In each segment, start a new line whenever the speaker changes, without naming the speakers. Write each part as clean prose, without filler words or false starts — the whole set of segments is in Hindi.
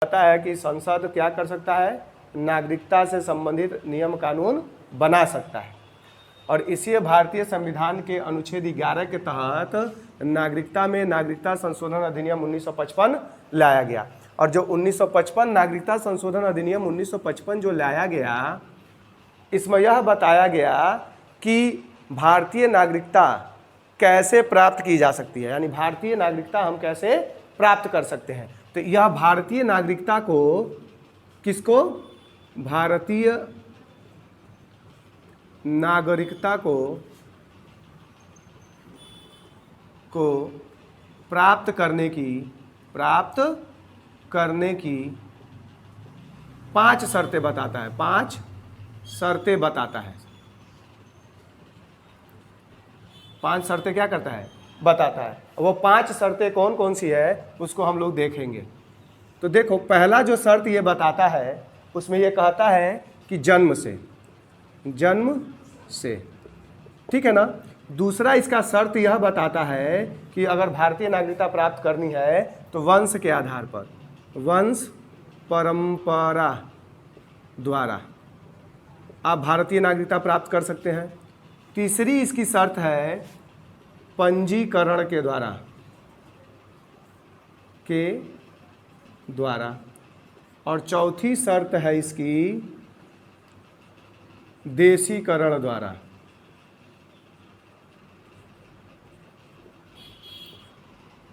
कहता है कि संसद क्या कर सकता है, नागरिकता से संबंधित नियम कानून बना सकता है। और इसी भारतीय संविधान के अनुच्छेद 11 के तहत नागरिकता में नागरिकता संशोधन अधिनियम 1955 लाया गया। और जो 1955 नागरिकता संशोधन अधिनियम 1955 जो लाया गया, इसमें यह बताया गया कि भारतीय नागरिकता कैसे प्राप्त की जा सकती है, यानी भारतीय नागरिकता हम कैसे प्राप्त कर सकते हैं। तो यह भारतीय नागरिकता को किसको, भारतीय नागरिकता को प्राप्त करने की 5 शर्तें बताता है, 5 शर्तें बताता है। 5 शर्तें क्या करता है, बताता है। वो 5 शर्तें कौन कौन सी है उसको हम लोग देखेंगे। तो देखो, पहला जो शर्त ये बताता है उसमें ये कहता है कि जन्म से, ठीक है ना। दूसरा इसका शर्त यह बताता है कि अगर भारतीय नागरिकता प्राप्त करनी है तो वंश के आधार पर, वंश परंपरा द्वारा आप भारतीय नागरिकता प्राप्त कर सकते हैं। तीसरी इसकी शर्त है पंजीकरण के द्वारा। और चौथी शर्त है इसकी देशीकरण द्वारा।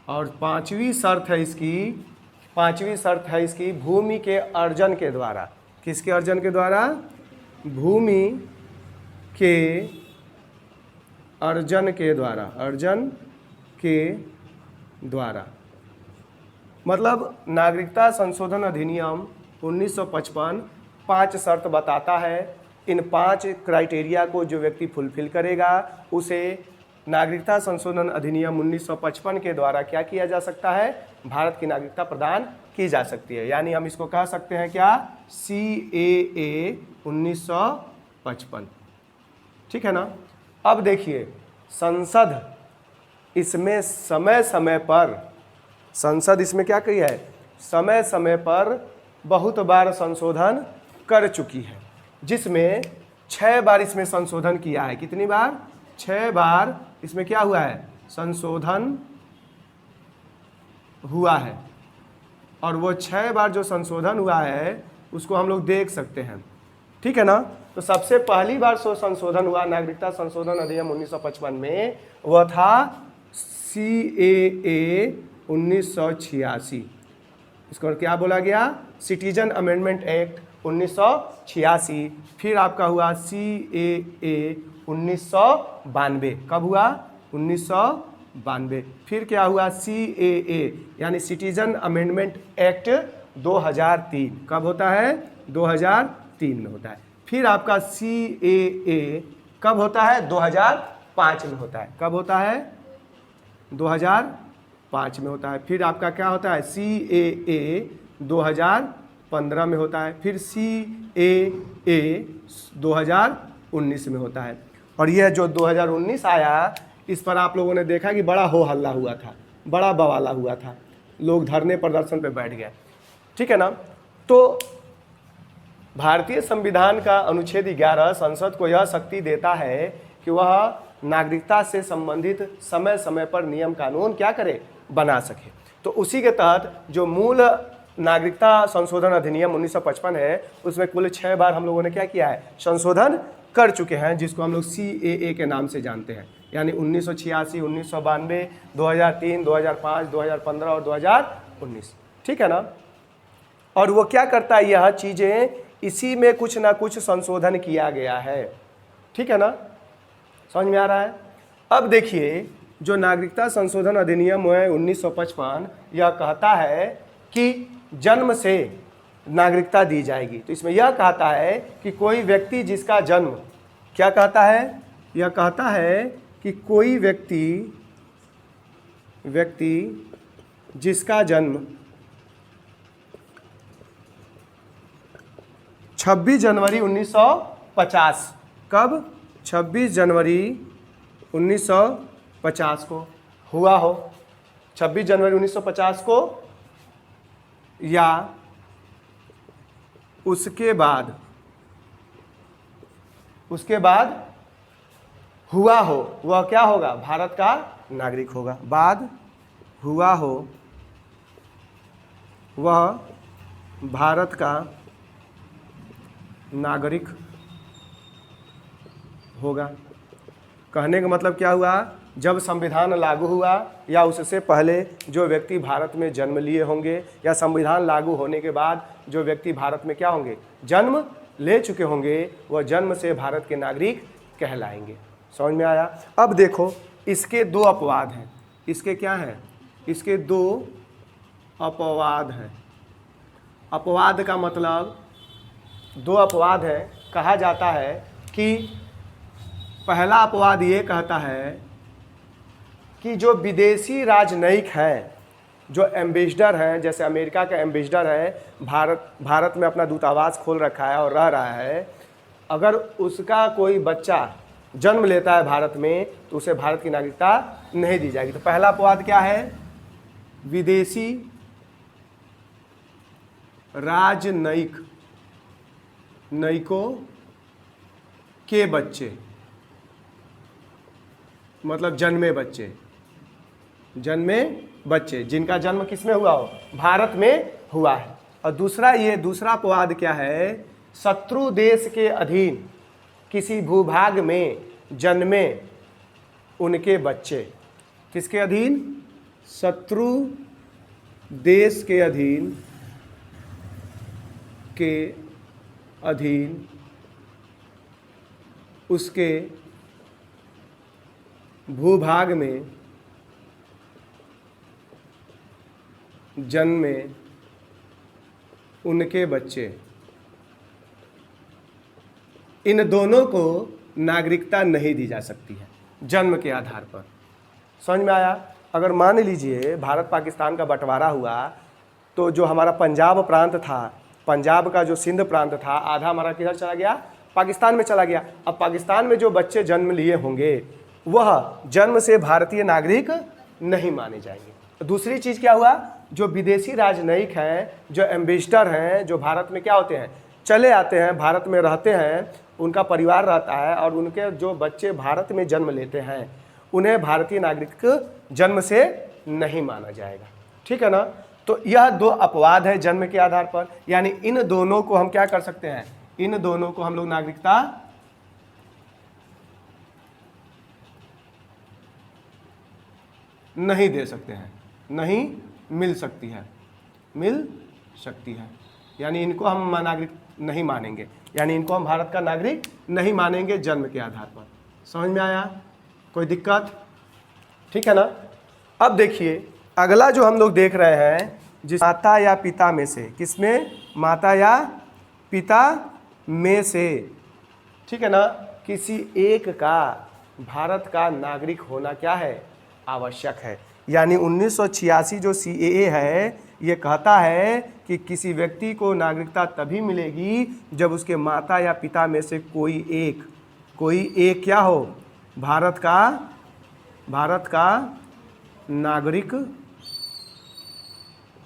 और पांचवी शर्त है इसकी भूमि के अर्जन के द्वारा। किसके अर्जन के द्वारा, भूमि के अर्जन के द्वारा। मतलब नागरिकता संशोधन अधिनियम 1955 5 शर्त बताता है। इन 5 क्राइटेरिया को जो व्यक्ति फुलफिल करेगा उसे नागरिकता संशोधन अधिनियम 1955 के द्वारा क्या किया जा सकता है, भारत की नागरिकता प्रदान की जा सकती है। यानी हम इसको कह सकते हैं क्या, CAA 1955, ठीक है ना। अब देखिए, संसद इसमें क्या की है, समय समय पर बहुत बार संशोधन कर चुकी है, जिसमें 6 बार इसमें संशोधन किया है। कितनी बार, 6 बार इसमें क्या हुआ है, संशोधन हुआ है। और वो 6 बार जो संशोधन हुआ है उसको हम लोग देख सकते हैं, ठीक है ना। तो सबसे पहली बार संशोधन हुआ नागरिकता संशोधन अधिनियम 1955 में, वह था CAA 1986। इसको क्या बोला गया, सिटीजन अमेंडमेंट एक्ट 1986। फिर आपका हुआ CAA 1992। कब हुआ, 1992। फिर क्या हुआ, CAA यानी सिटीजन अमेंडमेंट एक्ट 2003। कब होता है, 2003 में होता है। फिर आपका CAA कब होता है, 2005 में होता है। कब होता है, 2005 में होता है। फिर आपका क्या होता है, CAA 2015 में होता है। फिर CAA 2019 में होता है। और यह जो 2019 आया, इस पर आप लोगों ने देखा कि बड़ा हो हल्ला हुआ था, बड़ा बवाला हुआ था, लोग धरने प्रदर्शन पे बैठ गए, ठीक है ना। तो भारतीय संविधान का अनुच्छेद 11 संसद को यह शक्ति देता है कि वह नागरिकता से संबंधित समय समय पर नियम कानून क्या करे, बना सके। तो उसी के तहत जो मूल नागरिकता संशोधन अधिनियम 1955 है, उसमें कुल 6 बार हम लोगों ने क्या किया है, संशोधन कर चुके हैं, जिसको हम लोग CAA के नाम से जानते हैं। यानी 1986, 1992, 2003, 2005, 2015 और 2019, ठीक है ना। और वो क्या करता है, यह चीज़ें इसी में कुछ ना कुछ संशोधन किया गया है, ठीक है ना, समझ में आ रहा है। अब देखिए, जो नागरिकता संशोधन अधिनियम है 1955, यह कहता है कि जन्म से नागरिकता दी जाएगी। तो इसमें यह कहता है कि कोई व्यक्ति जिसका जन्म, क्या कहता है, यह कहता है कि कोई व्यक्ति जिसका जन्म 26 जनवरी 1950, कब, 26 जनवरी 1950 को हुआ हो, 26 जनवरी 1950 को, या उसके बाद हुआ हो, वह क्या होगा? भारत का नागरिक होगा। बाद हुआ हो, वह भारत का नागरिक होगा। कहने का मतलब क्या हुआ? जब संविधान लागू हुआ या उससे पहले जो व्यक्ति भारत में जन्म लिए होंगे या संविधान लागू होने के बाद जो व्यक्ति भारत में क्या होंगे? जन्म ले चुके होंगे, वह जन्म से भारत के नागरिक कहलाएंगे। समझ में आया? अब देखो, इसके दो अपवाद हैं। इसके क्या हैं? इसके दो अपवाद हैं। अपवाद का मतलब, दो अपवाद है। कहा जाता है कि पहला अपवाद ये कहता है कि जो विदेशी राजनयिक हैं, जो एम्बेसडर हैं, जैसे अमेरिका का एम्बेसडर है, भारत में अपना दूतावास खोल रखा है और रह रहा है, अगर उसका कोई बच्चा जन्म लेता है भारत में तो उसे भारत की नागरिकता नहीं दी जाएगी। तो पहला अपवाद क्या है? विदेशी नयिकों के बच्चे, मतलब जन्मे बच्चे जिनका जन्म किस में हुआ हो? भारत में हुआ है। और दूसरा अपवाद क्या है? शत्रु देश के अधीन किसी भूभाग में जन्मे उनके बच्चे। किसके अधीन? शत्रु देश के अधीन उसके भूभाग में जन्मे उनके बच्चे। इन दोनों को नागरिकता नहीं दी जा सकती है जन्म के आधार पर। समझ में आया? अगर मान लीजिए भारत पाकिस्तान का बंटवारा हुआ तो जो हमारा पंजाब प्रांत था, पंजाब का जो सिंध प्रांत था, आधा हमारा किधर चला गया? पाकिस्तान में चला गया। अब पाकिस्तान में जो बच्चे जन्म लिए होंगे वह जन्म से भारतीय नागरिक नहीं माने जाएंगे। दूसरी चीज़ क्या हुआ? जो विदेशी राजनयिक हैं, जो एम्बेसडर हैं, जो भारत में क्या होते हैं? चले आते हैं, भारत में रहते हैं, उनका परिवार रहता है और उनके जो बच्चे भारत में जन्म लेते हैं उन्हें भारतीय नागरिक जन्म से नहीं माना जाएगा। ठीक है ना? तो यह दो अपवाद है जन्म के आधार पर। यानी इन दोनों को हम क्या कर सकते हैं? इन दोनों को हम लोग नागरिकता नहीं दे सकते हैं, नहीं मिल सकती है। यानी इनको हम नागरिक नहीं मानेंगे, यानी इनको हम भारत का नागरिक नहीं मानेंगे जन्म के आधार पर। समझ में आया? कोई दिक्कत? ठीक है ना? अब देखिए अगला जो हम लोग देख रहे हैं, जिस माता या पिता में से, किसमें? माता या पिता में से, ठीक है ना, किसी एक का भारत का नागरिक होना क्या है? आवश्यक है। यानी 1986 जो CAA है ये कहता है कि किसी व्यक्ति को नागरिकता तभी मिलेगी जब उसके माता या पिता में से कोई एक क्या हो? भारत का नागरिक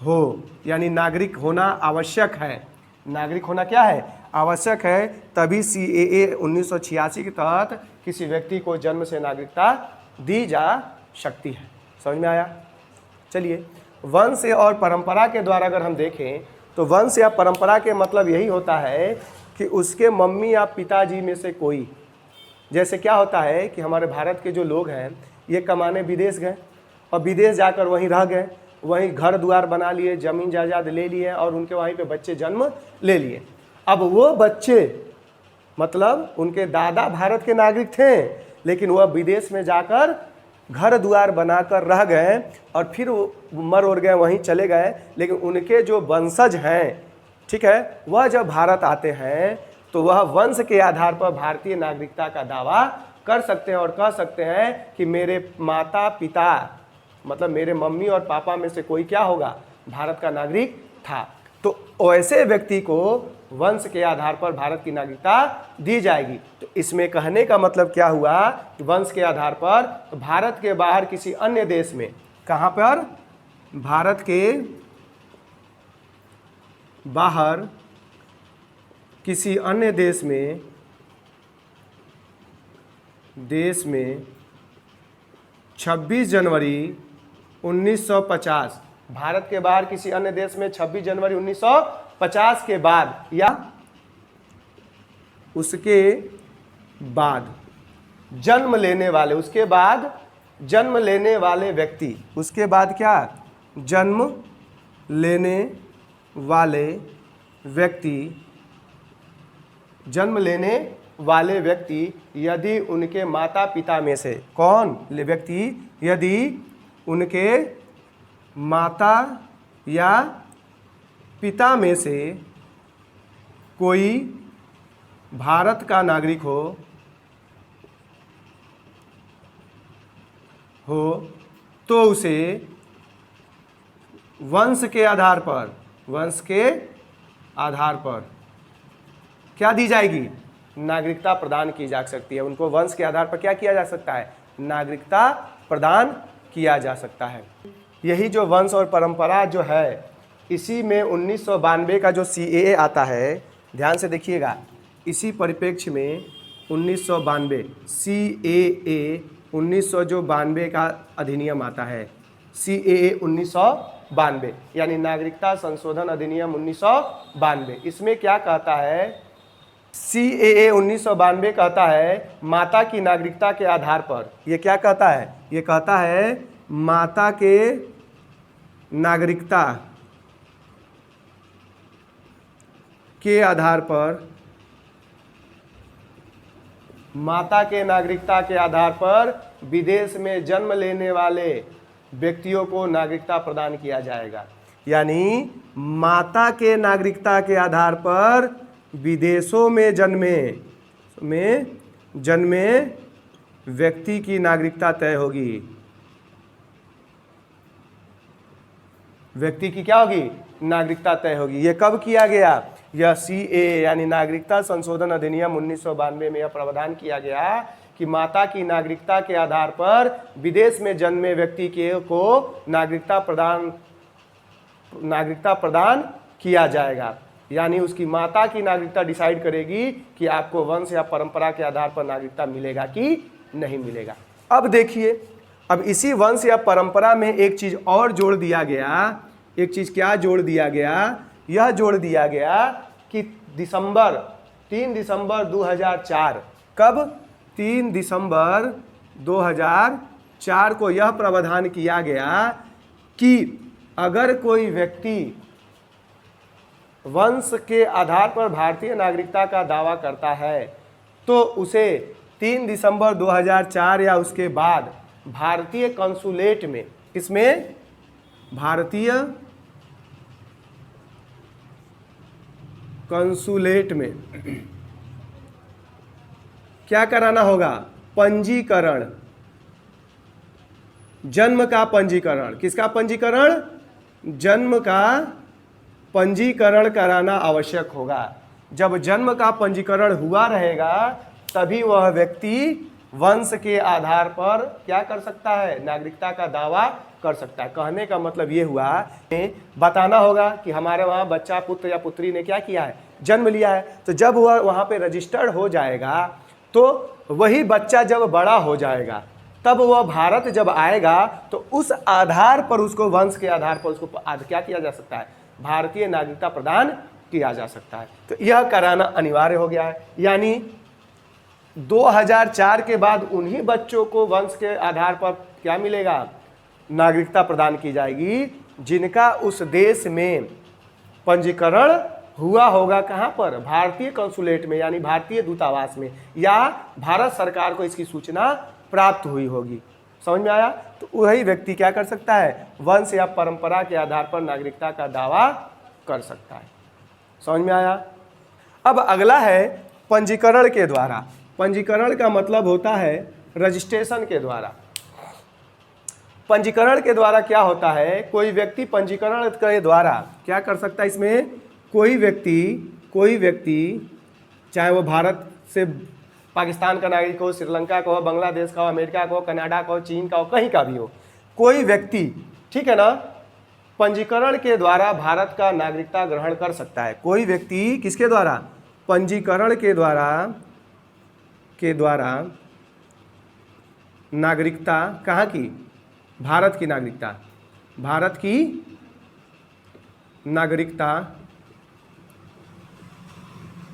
हो। यानी नागरिक होना आवश्यक है। नागरिक होना क्या है? आवश्यक है। तभी CAA 1986 के तहत किसी व्यक्ति को जन्म से नागरिकता दी जा सकती है। समझ में आया? चलिए, वंश और परंपरा के द्वारा अगर हम देखें तो वंश या परंपरा के मतलब यही होता है कि उसके मम्मी या पिताजी में से कोई, जैसे क्या होता है कि हमारे भारत के जो लोग हैं ये कमाने विदेश गए और विदेश जाकर वहीं रह गए, वहीं घर द्वार बना लिए, ज़मीन जायदाद ले लिए और उनके वहीं पे बच्चे जन्म ले लिए। अब वो बच्चे मतलब उनके दादा भारत के नागरिक थे, लेकिन वह विदेश में जाकर घर द्वार बनाकर रह गए और फिर वो मर उड़ गए, वहीं चले गए। लेकिन उनके जो वंशज हैं, ठीक है, वह जब भारत आते हैं तो वह वंश के आधार पर भारतीय नागरिकता का दावा कर सकते हैं और कह सकते हैं कि मेरे माता पिता मतलब मेरे मम्मी और पापा में से कोई क्या होगा? भारत का नागरिक था। तो ऐसे व्यक्ति को वंश के आधार पर भारत की नागरिकता दी जाएगी। तो इसमें कहने का मतलब क्या हुआ कि वंश के आधार पर भारत के बाहर किसी अन्य देश में, कहाँ पर? भारत के बाहर किसी अन्य देश में 26 जनवरी 1950, भारत के बाहर किसी अन्य देश में 26 जनवरी 1950 के बाद या उसके बाद जन्म लेने वाले, उसके बाद जन्म लेने वाले व्यक्ति, उसके बाद क्या, जन्म लेने वाले व्यक्ति, जन्म लेने वाले व्यक्ति यदि उनके माता पिता में से, कौन व्यक्ति, यदि उनके माता या पिता में से कोई भारत का नागरिक हो तो उसे वंश के आधार पर क्या दी जाएगी, नागरिकता प्रदान की जा सकती है। उनको वंश के आधार पर क्या किया जा सकता है, नागरिकता प्रदान किया जा सकता है। यही जो वंश और परंपरा जो है, इसी में 1992 का जो CAA आता है, ध्यान से देखिएगा, इसी परिप्रेक्ष्य में 1992 CAA 1992 का अधिनियम आता है, CAA 1992 यानी नागरिकता संशोधन अधिनियम 1992। इसमें क्या कहता है, CAA 1992 कहता है माता की नागरिकता के आधार पर, ये क्या कहता है, ये कहता है माता के नागरिकता के आधार पर, माता के नागरिकता के आधार पर विदेश में जन्म लेने वाले व्यक्तियों को नागरिकता प्रदान किया जाएगा। यानी माता के नागरिकता के आधार पर विदेशों में जन्मे व्यक्ति की नागरिकता तय होगी। व्यक्ति की क्या होगी, नागरिकता तय होगी। ये कब किया गया, यह CAA यानी नागरिकता संशोधन अधिनियम 1992 में यह प्रावधान किया गया कि माता की नागरिकता के आधार पर विदेश में जन्मे व्यक्ति को नागरिकता प्रदान किया जाएगा। यानी उसकी माता की नागरिकता डिसाइड करेगी कि आपको वंश या परंपरा के आधार पर नागरिकता मिलेगा कि नहीं मिलेगा। अब देखिए, अब इसी वंश या परंपरा में एक चीज और जोड़ दिया गया। एक चीज क्या जोड़ दिया गया, यह जोड़ दिया गया कि 3 दिसंबर 2004, कब, 3 दिसंबर 2004 को यह प्रावधान किया गया कि अगर कोई व्यक्ति वंश के आधार पर भारतीय नागरिकता का दावा करता है तो उसे 3 दिसंबर 2004 या उसके बाद भारतीय कंसुलेट में, इसमें भारतीय कंसुलेट में क्या कराना होगा, पंजीकरण, जन्म का पंजीकरण। किसका पंजीकरण, जन्म का पंजीकरण कराना आवश्यक होगा। जब जन्म का पंजीकरण हुआ रहेगा तभी वह व्यक्ति वंश के आधार पर क्या कर सकता है, नागरिकता का दावा कर सकता है। कहने का मतलब ये हुआ, बताना होगा कि हमारे वहाँ बच्चा, पुत्र या पुत्री ने क्या किया है, जन्म लिया है। तो जब वह वहाँ पे रजिस्टर्ड हो जाएगा तो वही बच्चा जब बड़ा हो जाएगा तब वह भारत जब आएगा तो उस आधार पर उसको, वंश के आधार पर उसको क्या किया जा सकता है, भारतीय नागरिकता प्रदान किया जा सकता है। तो यह कराना अनिवार्य हो गया है। यानी 2004 के बाद उन्हीं बच्चों को वंश के आधार पर क्या मिलेगा, नागरिकता प्रदान की जाएगी जिनका उस देश में पंजीकरण हुआ होगा। कहाँ पर, भारतीय कंसुलेट में, यानी भारतीय दूतावास में, या भारत सरकार को इसकी सूचना प्राप्त हुई होगी। समझ में आया। तो वही व्यक्ति क्या कर सकता है, वंश या परंपरा के आधार पर नागरिकता का दावा कर सकता है। समझ में आया। अब अगला है पंजीकरण के द्वारा। पंजीकरण का मतलब होता है रजिस्ट्रेशन के द्वारा। पंजीकरण के द्वारा क्या होता है, कोई व्यक्ति पंजीकरण के द्वारा क्या कर सकता है, इसमें कोई व्यक्ति चाहे वो भारत से पाकिस्तान का नागरिक हो, श्रीलंका का हो, बांग्लादेश का हो, अमेरिका का हो, कनाडा का हो, चीन का हो, कहीं का भी हो, कोई व्यक्ति, ठीक है ना, पंजीकरण के द्वारा भारत का नागरिकता ग्रहण कर सकता है। कोई व्यक्ति किसके द्वारा, पंजीकरण के द्वारा नागरिकता कहाँ की? भारत की नागरिकता, भारत की नागरिकता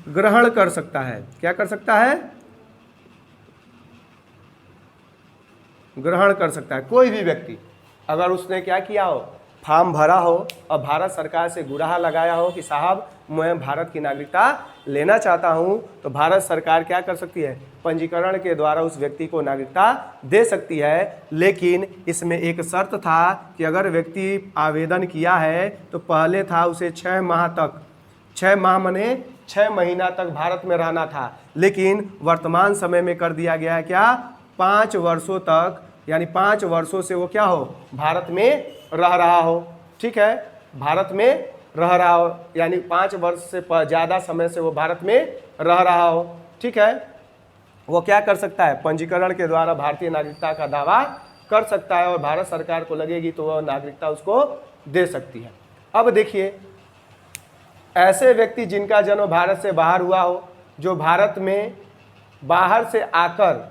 ग्रहण कर सकता है। क्या कर सकता है? ग्रहण कर सकता है। कोई भी व्यक्ति अगर उसने क्या किया हो, फॉर्म भरा हो और भारत सरकार से गुहार लगाया हो कि साहब मैं भारत की नागरिकता लेना चाहता हूं, तो भारत सरकार क्या कर सकती है? पंजीकरण के द्वारा उस व्यक्ति को नागरिकता दे सकती है। लेकिन इसमें एक शर्त था कि अगर व्यक्ति आवेदन किया है तो पहले था उसे 6 माह तक, 6 माह माने 6 महीना तक भारत में रहना था। लेकिन वर्तमान समय में कर दिया गया है क्या? 5 वर्षों तक, यानी 5 वर्षों से वो क्या हो? भारत में रह रहा हो। ठीक है, भारत में रह रहा हो, यानी 5 वर्ष से ज़्यादा समय से वो भारत में रह रहा हो। ठीक है, वो क्या कर सकता है? पंजीकरण के द्वारा भारतीय नागरिकता का दावा कर सकता है और भारत सरकार को लगेगी तो वह नागरिकता उसको दे सकती है। अब देखिए, ऐसे व्यक्ति जिनका जन्म भारत से बाहर हुआ हो, जो भारत में बाहर से आकर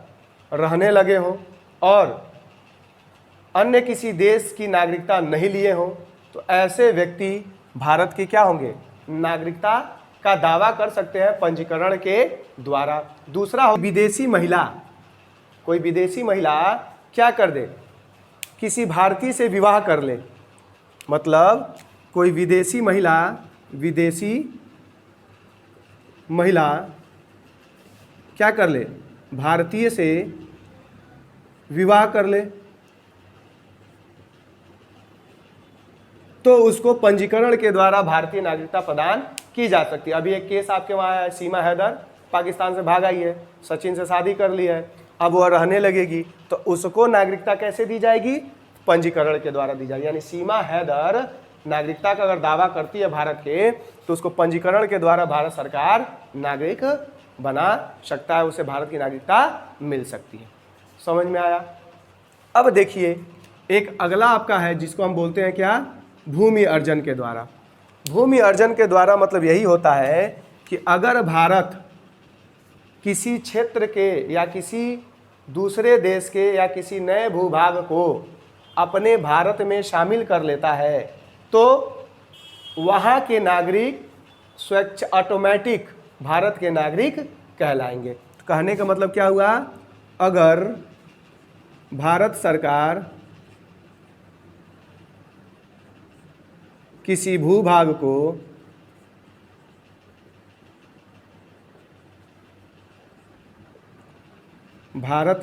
रहने लगे हों और अन्य किसी देश की नागरिकता नहीं लिए हों, तो ऐसे व्यक्ति भारत के क्या होंगे? नागरिकता का दावा कर सकते हैं पंजीकरण के द्वारा। दूसरा हो विदेशी महिला। कोई विदेशी महिला क्या कर दे? किसी भारतीय से विवाह कर ले। मतलब कोई विदेशी महिला क्या कर ले? भारतीय से विवाह कर ले, तो उसको पंजीकरण के द्वारा भारतीय नागरिकता प्रदान की जा सकती है। अभी एक केस आपके वहाँ है, सीमा हैदर पाकिस्तान से भाग आई है, सचिन से शादी कर ली है, अब वह रहने लगेगी, तो उसको नागरिकता कैसे दी जाएगी? पंजीकरण के द्वारा दी जाएगी। यानी सीमा हैदर नागरिकता का अगर दावा करती है भारत के, तो उसको पंजीकरण के द्वारा भारत सरकार नागरिक बना सकता है, उसे भारत की नागरिकता मिल सकती है। समझ में आया? अब देखिए, एक अगला आपका है जिसको हम बोलते हैं क्या? भूमि अर्जन के द्वारा। भूमि अर्जन के द्वारा मतलब यही होता है कि अगर भारत किसी क्षेत्र के या किसी दूसरे देश के या किसी नए भूभाग को अपने भारत में शामिल कर लेता है, तो वहाँ के नागरिक स्वच्छ ऑटोमेटिक भारत के नागरिक कहलाएंगे। तो कहने का मतलब क्या हुआ? अगर भारत सरकार किसी भूभाग को भारत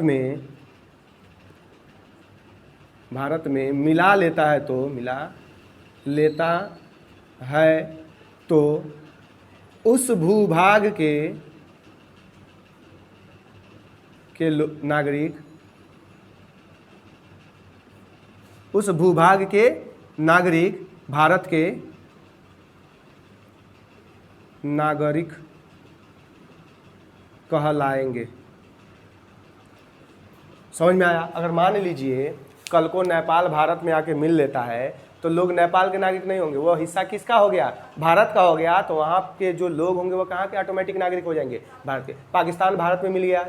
में मिला लेता है तो उस भूभाग के नागरिक, उस भूभाग के नागरिक भारत के नागरिक कहलाएंगे। समझ में आया? अगर मान लीजिए कल को नेपाल भारत में आके मिल लेता है, तो लोग नेपाल के नागरिक नहीं होंगे, वो हिस्सा किसका हो गया? भारत का हो गया। तो वहाँ के जो लोग होंगे वो कहाँ के ऑटोमेटिक नागरिक हो जाएंगे? भारत के। पाकिस्तान भारत में मिल गया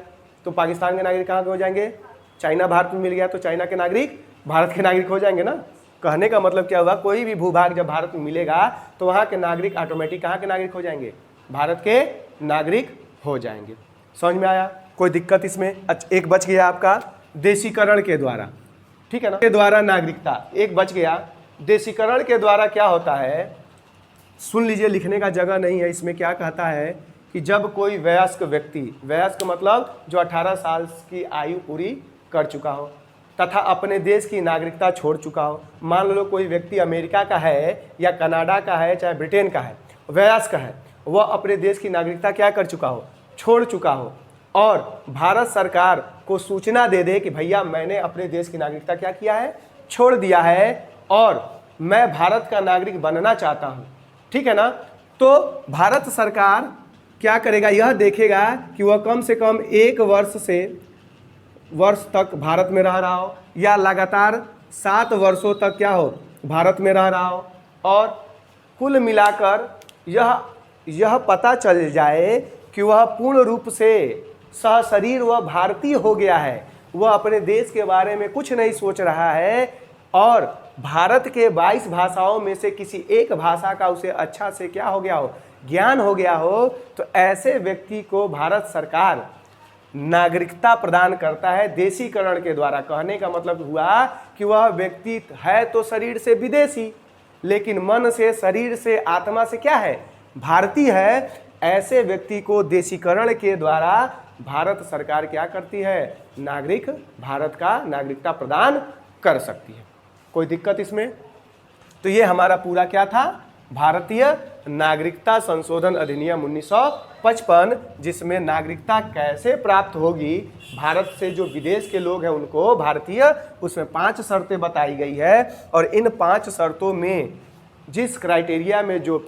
तो पाकिस्तान के नागरिक कहाँ के हो जाएंगे? चाइना भारत में मिल गया तो चाइना के नागरिक भारत के नागरिक हो जाएंगे ना। कहने का मतलब क्या हुआ? कोई भी भूभाग जब भारत में मिलेगा तो वहाँ के नागरिक ऑटोमेटिक कहाँ के नागरिक हो जाएंगे? भारत के नागरिक हो जाएंगे। समझ में आया? कोई दिक्कत इसमें? अच्छा, एक बच गया आपका देशीकरण के द्वारा, ठीक है ना, के द्वारा नागरिकता। एक बच गया देशीकरण के द्वारा। क्या होता है? सुन लीजिए, लिखने का जगह नहीं है। इसमें क्या कहता है कि जब कोई वयस्क व्यक्ति, वयस्क मतलब जो 18 साल की आयु पूरी कर चुका हो तथा अपने देश की नागरिकता छोड़ चुका हो। मान लो कोई व्यक्ति अमेरिका का है या कनाडा का है, चाहे ब्रिटेन का है, वयस्क है, वह अपने देश की नागरिकता क्या कर चुका हो? छोड़ चुका हो, और भारत सरकार को सूचना दे दे कि भैया मैंने अपने देश की नागरिकता क्या किया है? छोड़ दिया है और मैं भारत का नागरिक बनना चाहता हूँ। ठीक है ना? तो भारत सरकार क्या करेगा? यह देखेगा कि वह कम से कम 1 वर्ष तक भारत में रह रहा हो या लगातार 7 वर्षों तक क्या हो? भारत में रह रहा हो। और कुल मिलाकर यह पता चल जाए कि वह पूर्ण रूप से सशरीर वह भारतीय हो गया है, वह अपने देश के बारे में कुछ नहीं सोच रहा है और भारत के 22 भाषाओं में से किसी एक भाषा का उसे अच्छा से क्या हो गया हो, ज्ञान हो गया हो, तो ऐसे व्यक्ति को भारत सरकार नागरिकता प्रदान करता है देशीकरण के द्वारा। कहने का मतलब हुआ कि वह व्यक्ति है तो शरीर से विदेशी, लेकिन मन से, शरीर से, आत्मा से क्या है, भारतीय है। ऐसे व्यक्ति को देशीकरण के द्वारा भारत सरकार क्या करती है, भारत का नागरिकता प्रदान कर सकती है। कोई दिक्कत इसमें? तो ये हमारा पूरा क्या था, भारतीय नागरिकता संशोधन अधिनियम 1955, जिसमें नागरिकता कैसे प्राप्त होगी, भारत से जो विदेश के लोग हैं उनको भारतीय, उसमें 5 शर्तें बताई गई है और इन 5 शर्तों में जिस क्राइटेरिया में जो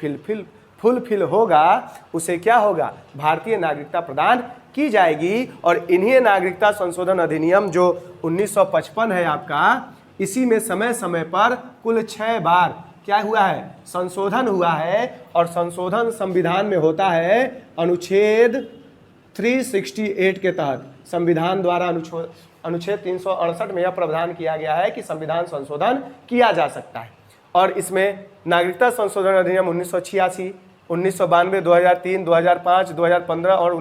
फुलफिल होगा उसे क्या होगा, भारतीय नागरिकता प्रदान की जाएगी। और इन्हीं नागरिकता संशोधन अधिनियम जो 1955 है आपका, इसी में समय समय पर कुल 6 बार क्या हुआ है, संशोधन हुआ है। और संशोधन संविधान में होता है अनुच्छेद 368 के तहत। संविधान द्वारा अनुच्छेद 368 में यह प्रावधान किया गया है कि संविधान संशोधन किया जा सकता है। और इसमें नागरिकता संशोधन अधिनियम 1986, 1992, 2003, 2005, 2015 और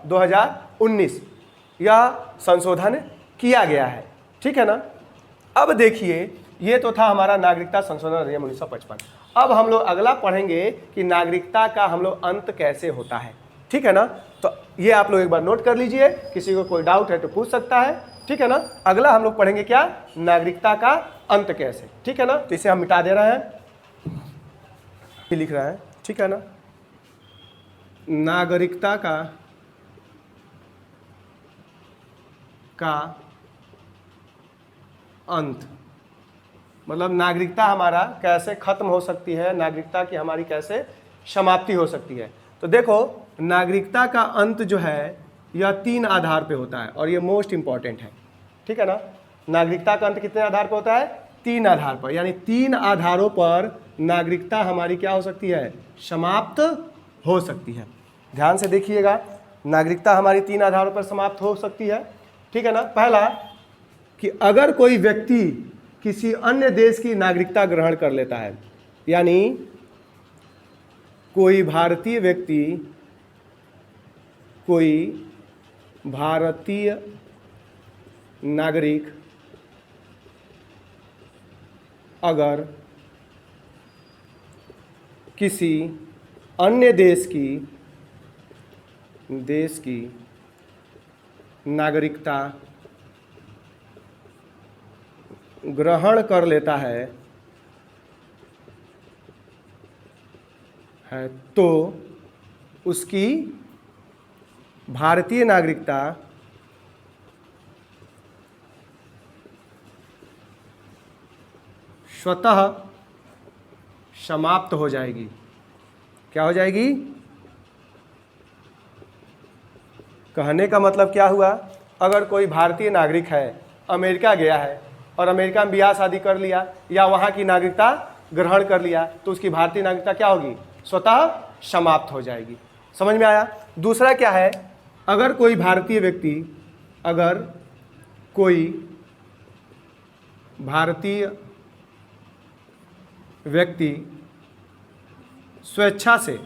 2019 यह संशोधन किया गया है। ठीक है ना। अब देखिए, ये तो था हमारा नागरिकता संशोधन अधिनियम 1955। अब हम लोग अगला पढ़ेंगे कि नागरिकता का हम लोग अंत कैसे होता है। ठीक है ना। तो ये आप लोग एक बार नोट कर लीजिए, किसी को कोई डाउट है तो पूछ सकता है। ठीक है ना। अगला हम लोग पढ़ेंगे क्या, नागरिकता का अंत कैसे। ठीक है ना। तो इसे हम मिटा दे रहे हैं, लिख रहे हैं। ठीक है ना। नागरिकता का अंत मतलब नागरिकता हमारा कैसे खत्म हो सकती है, नागरिकता की हमारी कैसे समाप्ति हो सकती है। तो देखो, नागरिकता का अंत जो है यह 3 आधार पे होता है और ये मोस्ट इंपॉर्टेंट है। ठीक है ना। नागरिकता का अंत कितने आधार पर होता है, 3 आधार पर, यानी 3 आधारों पर नागरिकता हमारी क्या हो सकती है, समाप्त हो सकती है। ध्यान से देखिएगा, नागरिकता हमारी 3 आधारों पर समाप्त हो सकती है। ठीक है ना। पहला कि अगर कोई व्यक्ति किसी अन्य देश की नागरिकता ग्रहण कर लेता है, यानी कोई भारतीय व्यक्ति कोई भारतीय नागरिक अगर किसी अन्य देश की नागरिकता ग्रहण कर लेता है तो उसकी भारतीय नागरिकता स्वतः समाप्त हो जाएगी। क्या हो जाएगी? कहने का मतलब क्या हुआ, अगर कोई भारतीय नागरिक है, अमेरिका गया है और अमेरिका में ब्याह शादी कर लिया या वहाँ की नागरिकता ग्रहण कर लिया, तो उसकी भारतीय नागरिकता क्या होगी, स्वतः समाप्त हो जाएगी। समझ में आया। दूसरा क्या है, अगर कोई भारतीय व्यक्ति, अगर कोई भारतीय व्यक्ति स्वेच्छा से,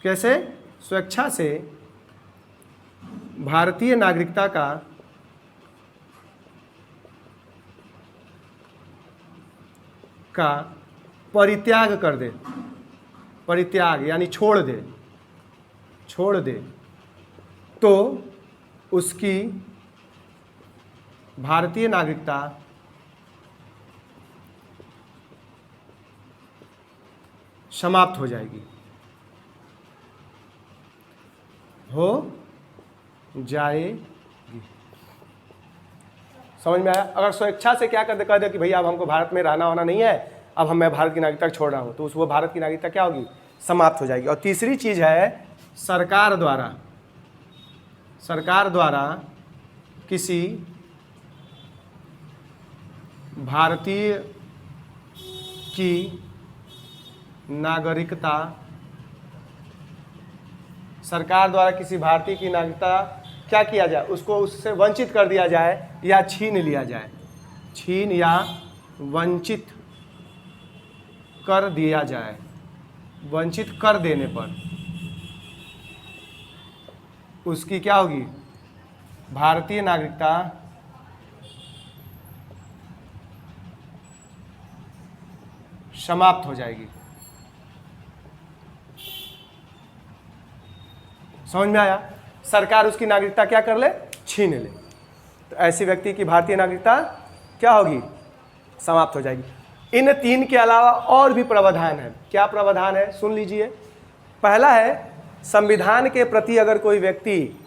कैसे, स्वेच्छा से भारतीय नागरिकता का परित्याग कर दे, परित्याग यानी छोड़ दे, तो उसकी भारतीय नागरिकता समाप्त हो जाएगी, समझ में आया। अगर स्वेच्छा से क्या कर दे कि भैया अब हमको भारत में रहना होना नहीं है, अब मैं भारत की नागरिकता छोड़ रहा हूँ, तो वो भारत की नागरिकता क्या होगी, समाप्त हो जाएगी। और तीसरी चीज़ है, सरकार द्वारा किसी भारतीय की नागरिकता सरकार द्वारा किसी भारतीय की नागरिकता क्या किया जाए, उसको उससे वंचित कर दिया जाए या छीन लिया जाए, छीन या वंचित कर दिया जाए, वंचित कर देने पर उसकी क्या होगी, भारतीय नागरिकता समाप्त हो जाएगी। समझ में आया? सरकार उसकी नागरिकता क्या कर ले, छीन ले, तो ऐसे व्यक्ति की भारतीय नागरिकता क्या होगी, समाप्त हो जाएगी। इन तीन के अलावा और भी प्रावधान है। क्या प्रावधान है, सुन लीजिए। पहला है, संविधान के प्रति अगर कोई व्यक्ति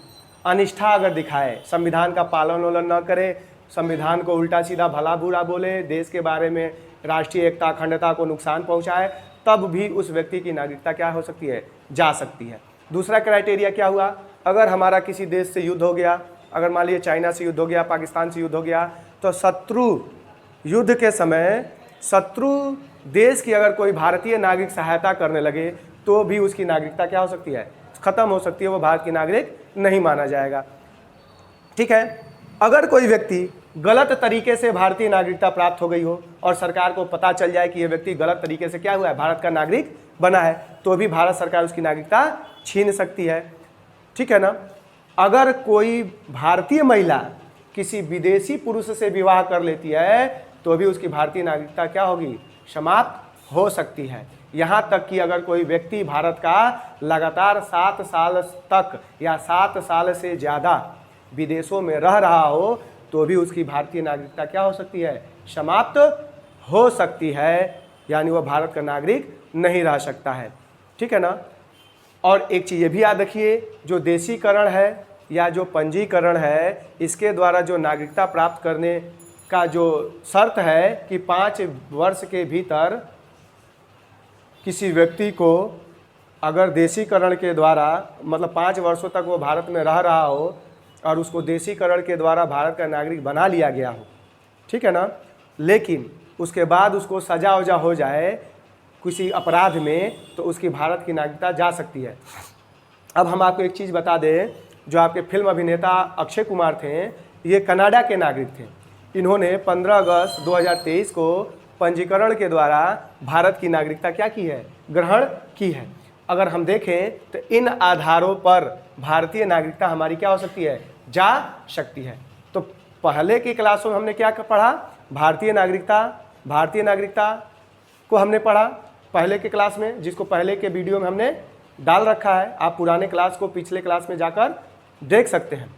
अनिष्ठा अगर दिखाए, संविधान का पालन वालन न करे, संविधान को उल्टा सीधा भला बुरा बोले, देश के बारे में राष्ट्रीय एकता अखंडता को नुकसान पहुंचाए, तब भी उस व्यक्ति की नागरिकता क्या हो सकती है, जा सकती है। दूसरा क्राइटेरिया क्या हुआ, अगर हमारा किसी देश से युद्ध हो गया, अगर मान लीजिए चाइना से युद्ध हो गया, पाकिस्तान से युद्ध हो गया, तो शत्रु युद्ध के समय शत्रु देश की अगर कोई भारतीय नागरिक सहायता करने लगे तो भी उसकी नागरिकता क्या हो सकती है, खत्म हो सकती है, वो भारत की नागरिक नहीं माना जाएगा। ठीक है। अगर कोई व्यक्ति गलत तरीके से भारतीय नागरिकता प्राप्त हो गई हो और सरकार को पता चल जाए कि ये व्यक्ति गलत तरीके से क्या हुआ है, भारत का नागरिक बना है, तो भी भारत सरकार उसकी नागरिकता छीन सकती है। ठीक है ना। अगर कोई भारतीय महिला किसी विदेशी पुरुष से विवाह कर लेती है तो भी उसकी भारतीय नागरिकता क्या होगी, समाप्त हो सकती है। यहाँ तक कि अगर कोई व्यक्ति भारत का लगातार 7 साल तक या 7 साल से ज़्यादा विदेशों में रह रहा हो तो भी उसकी भारतीय नागरिकता क्या हो सकती है, समाप्त हो सकती है, यानी वह भारत का नागरिक नहीं रह सकता है। ठीक है ना। और एक चीज़ ये भी याद रखिए, जो देशीकरण है या जो पंजीकरण है, इसके द्वारा जो नागरिकता प्राप्त करने का जो शर्त है कि 5 वर्ष के भीतर किसी व्यक्ति को अगर देशीकरण के द्वारा, मतलब 5 वर्षों तक वो भारत में रह रहा हो और उसको देशीकरण के द्वारा भारत का नागरिक बना लिया गया हो, ठीक है ना, लेकिन उसके बाद उसको सजा वजा हो जाए किसी अपराध में, तो उसकी भारत की नागरिकता जा सकती है। अब हम आपको एक चीज़ बता दें, जो आपके फिल्म अभिनेता अक्षय कुमार थे, ये कनाडा के नागरिक थे। इन्होंने 15 अगस्त 2023 को पंजीकरण के द्वारा भारत की नागरिकता क्या की है, ग्रहण की है। अगर हम देखें तो इन आधारों पर भारतीय नागरिकता हमारी क्या हो सकती है, जा सकती है। तो पहले की क्लासों में हमने क्या पढ़ा, भारतीय नागरिकता को हमने पढ़ा पहले के क्लास में, जिसको पहले के वीडियो में हमने डाल रखा है। आप पुराने क्लास को पिछले क्लास में जाकर देख सकते हैं।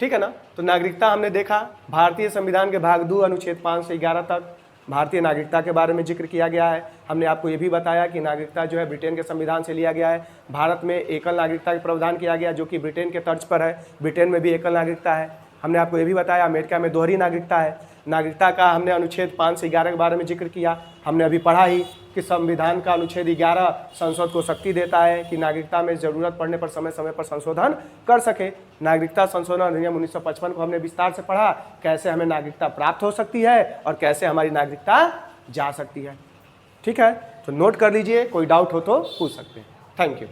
ठीक है ना। तो नागरिकता हमने देखा, भारतीय संविधान के भाग 2 अनुच्छेद 5 से 11 तक भारतीय नागरिकता के बारे में जिक्र किया गया है। हमने आपको ये भी बताया कि नागरिकता जो है ब्रिटेन के संविधान से लिया गया है। भारत में एकल नागरिकता का प्रावधान किया गया, जो कि ब्रिटेन के तर्ज पर है। ब्रिटेन में भी एकल नागरिकता है। हमने आपको ये भी बताया अमेरिका में दोहरी नागरिकता है। नागरिकता का हमने अनुच्छेद 5 से 11 के बारे में जिक्र किया। हमने अभी पढ़ा ही कि संविधान का अनुच्छेद 11 संसद को शक्ति देता है कि नागरिकता में ज़रूरत पड़ने पर समय समय पर संशोधन कर सके। नागरिकता संशोधन अधिनियम 1955 को हमने विस्तार से पढ़ा, कैसे हमें नागरिकता प्राप्त हो सकती है और कैसे हमारी नागरिकता जा सकती है। ठीक है, तो नोट कर लीजिए, कोई डाउट हो तो पूछ सकते हैं। Thank you.